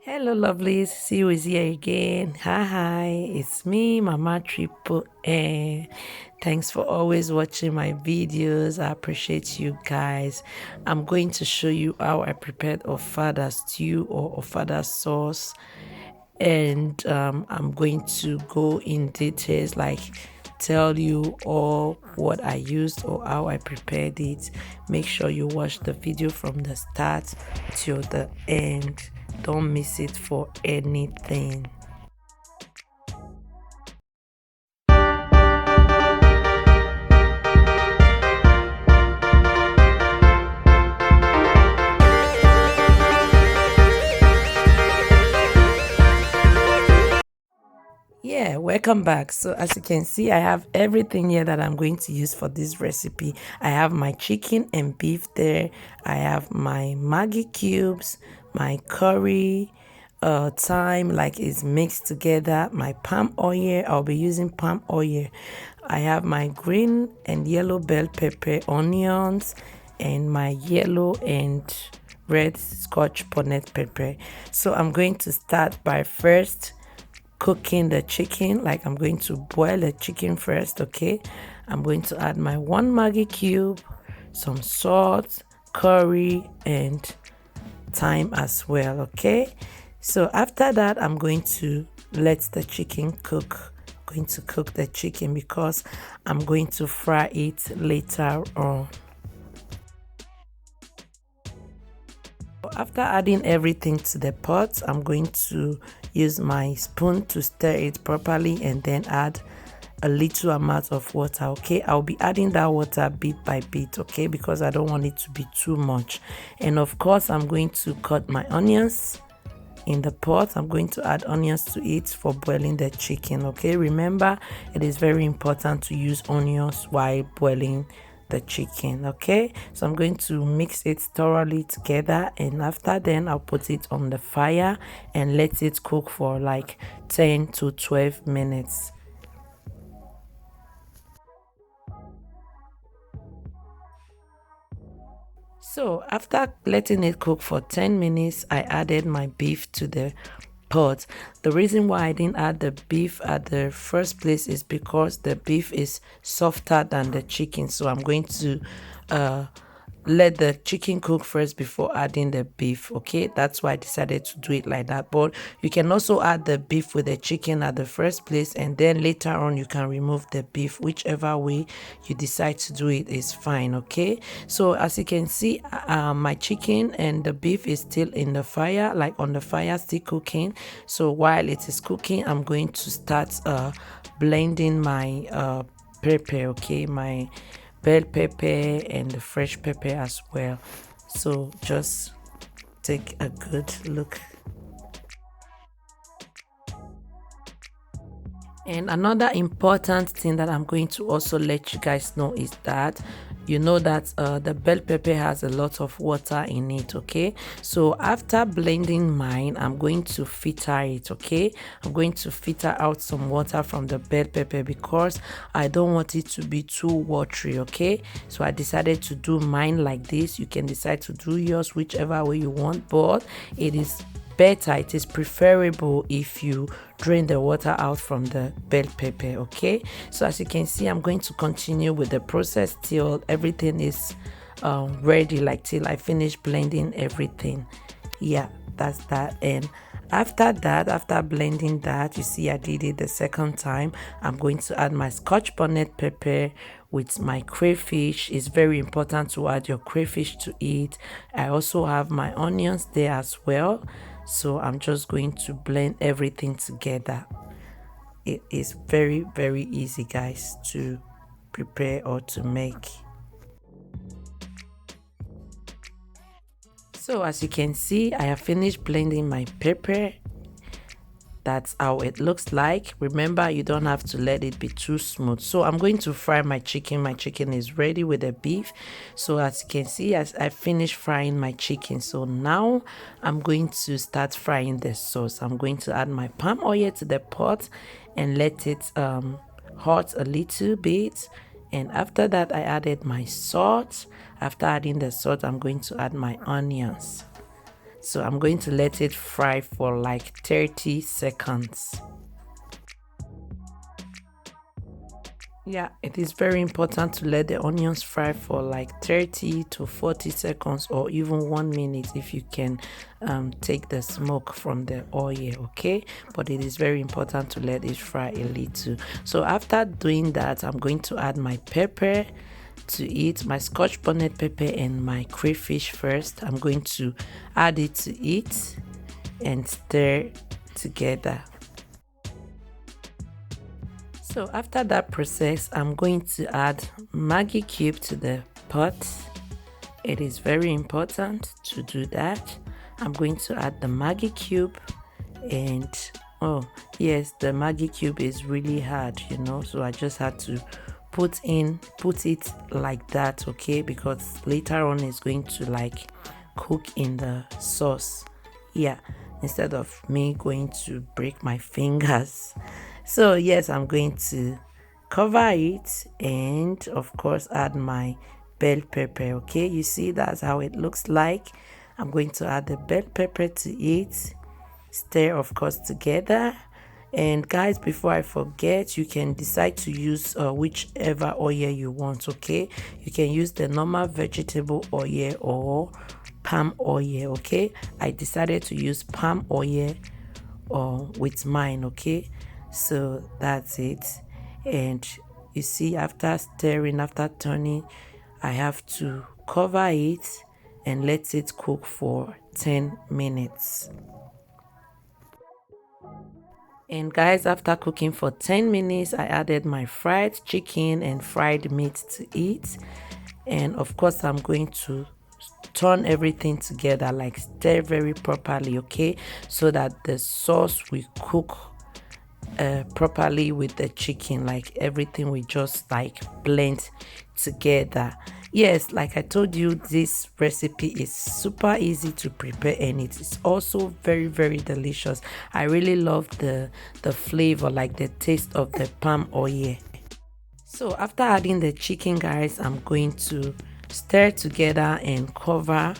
Hello, lovelies. See you is here again. Hi, it's me, Mama Triple A. Thanks for always watching my videos. I appreciate you guys. I'm going to show you how I prepared Ofada stew or Ofada sauce, and I'm going to go in details, like tell you all what I used or how I prepared it. Make sure you watch the video from the start till the end. Don't miss it for anything. Yeah, welcome back. So as you can see, I have everything here that I'm going to use for this recipe. I have my chicken and beef there. I have my Maggi cubes, my curry, thyme, like it's mixed together, my palm oil. I'll be using palm oil. I have my green and yellow bell pepper, onions, and my yellow and red Scotch bonnet pepper. So I'm going to start by first cooking the chicken. Like, I'm going to boil the chicken first. Okay, I'm going to add my one Maggi cube, some salt, curry, and thyme as well. Okay, so after that, I'm going to let the chicken cook. I'm going to cook the chicken because I'm going to fry it later on. After adding everything to the pot, I'm going to use my spoon to stir it properly and then add a little amount of water. Okay, I'll be adding that water bit by bit, okay, because I don't want it to be too much. And of course, I'm going to cut my onions in the pot. I'm going to add onions to it for boiling the chicken. Okay, remember, it is very important to use onions while boiling the chicken. Okay, so I'm going to mix it thoroughly together, and after then I'll put it on the fire and let it cook for like 10 to 12 minutes. So after letting it cook for 10 minutes, I added my beef to the pot. The reason why I didn't add the beef at the first place is because the beef is softer than the chicken. So I'm going to uh, let the chicken cook first before adding the beef. Okay, that's why I decided to do it like that. But you can also add the beef with the chicken at the first place, and then later on you can remove the beef. Whichever way you decide to do it is fine. Okay, so as you can see, my chicken and the beef is still in the fire, like on the fire, still cooking. So while it is cooking, I'm going to start blending my pepper. Okay, my bell pepper and the fresh pepper as well. So just take a good look. And another important thing that I'm going to also let you guys know is that you know that the bell pepper has a lot of water in it. Okay, so after blending mine, I'm going to filter it. Okay, I'm going to filter out some water from the bell pepper because I don't want it to be too watery. Okay, so I decided to do mine like this. You can decide to do yours whichever way you want, but it is better, it is preferable if you drain the water out from the bell pepper. Okay, so as you can see, I'm going to continue with the process till everything is ready, like till I finish blending everything. Yeah, that's that. And after that, after blending that, you see I did it the second time. I'm going to add my Scotch bonnet pepper with my crayfish. It's very important to add your crayfish to it. I also have my onions there as well. So I'm just going to blend everything together. It is very, very easy, guys, to prepare or to make. So as you can see, I have finished blending my pepper. That's how it looks like. Remember, you don't have to let it be too smooth. So I'm going to fry my chicken. My chicken is ready with the beef. So as you can see, as I finished frying my chicken, so now I'm going to start frying the sauce. I'm going to add my palm oil to the pot and let it hot a little bit. And after that, I added my salt. After adding the salt, I'm going to add my onions. So I'm going to let it fry for like 30 seconds. Yeah, it is very important to let the onions fry for like 30 to 40 seconds or even 1 minute if you can take the smoke from the oil, okay? But it is very important to let it fry a little. So after doing that, I'm going to add my pepper to it, my Scotch bonnet pepper and my crayfish first. I'm going to add it to it and stir together. So after that process, I'm going to add Maggi cube to the pot. It is very important to do that. I'm going to add the Maggi cube, and oh yes, the Maggi cube is really hard, you know, so I just had to put it like that, okay, because later on it's going to like cook in the sauce. Yeah, instead of me going to break my fingers. So yes, I'm going to cover it and of course add my bell pepper. Okay, you see that's how it looks like. I'm going to add the bell pepper to it, stir of course together. And guys, before I forget, you can decide to use whichever oil you want. Okay, you can use the normal vegetable oil or palm oil. Okay, I decided to use palm oil with mine. Okay, so that's it. And you see, after stirring, after turning, I have to cover it and let it cook for 10 minutes. And guys, after cooking for 10 minutes, I added my fried chicken and fried meat to it. And of course, I'm going to turn everything together, like stir very properly, okay, so that the sauce will cook properly with the chicken, like everything will just like blend together. Yes, like I told you, this recipe is super easy to prepare and it is also very delicious. I really love the flavor, like the taste of the palm oil. So after adding the chicken, guys, I'm going to stir together and cover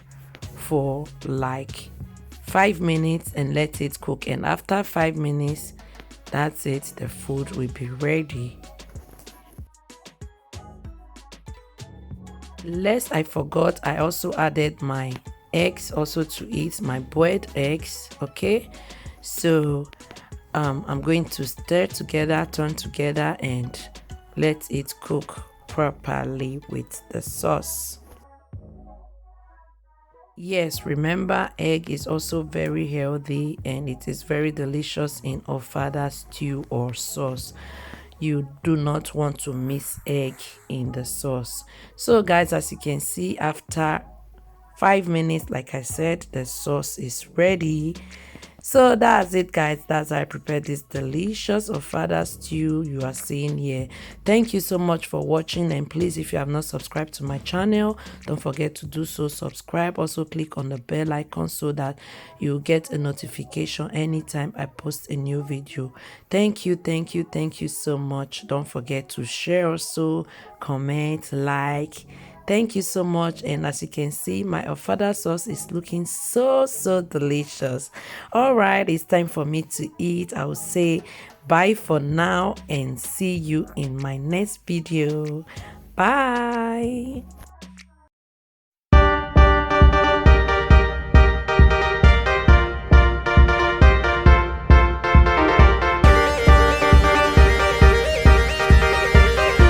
for like 5 minutes and let it cook. And after 5 minutes, that's it, the food will be ready. Lest I forgot, I also added my eggs also to it, my boiled eggs. Okay, so I'm going to stir together, turn together, and let it cook properly with the sauce. Yes, remember, egg is also very healthy and it is very delicious in Ofada stew or sauce. You do not want to miss egg in the sauce. So guys, as you can see, after 5 minutes, like I said, the sauce is ready. So that's it, guys. That's how I prepared this delicious Ofada stew you are seeing here. Thank you so much for watching, and please, if you have not subscribed to my channel, don't forget to do so. Subscribe. Also click on the bell icon so that you get a notification anytime I post a new video. Thank you so much. Don't forget to share, also comment, like. Thank you so much. And as you can see, my Ofada sauce is looking so delicious. All right, it's time for me to eat. I will say bye for now and see you in my next video. Bye.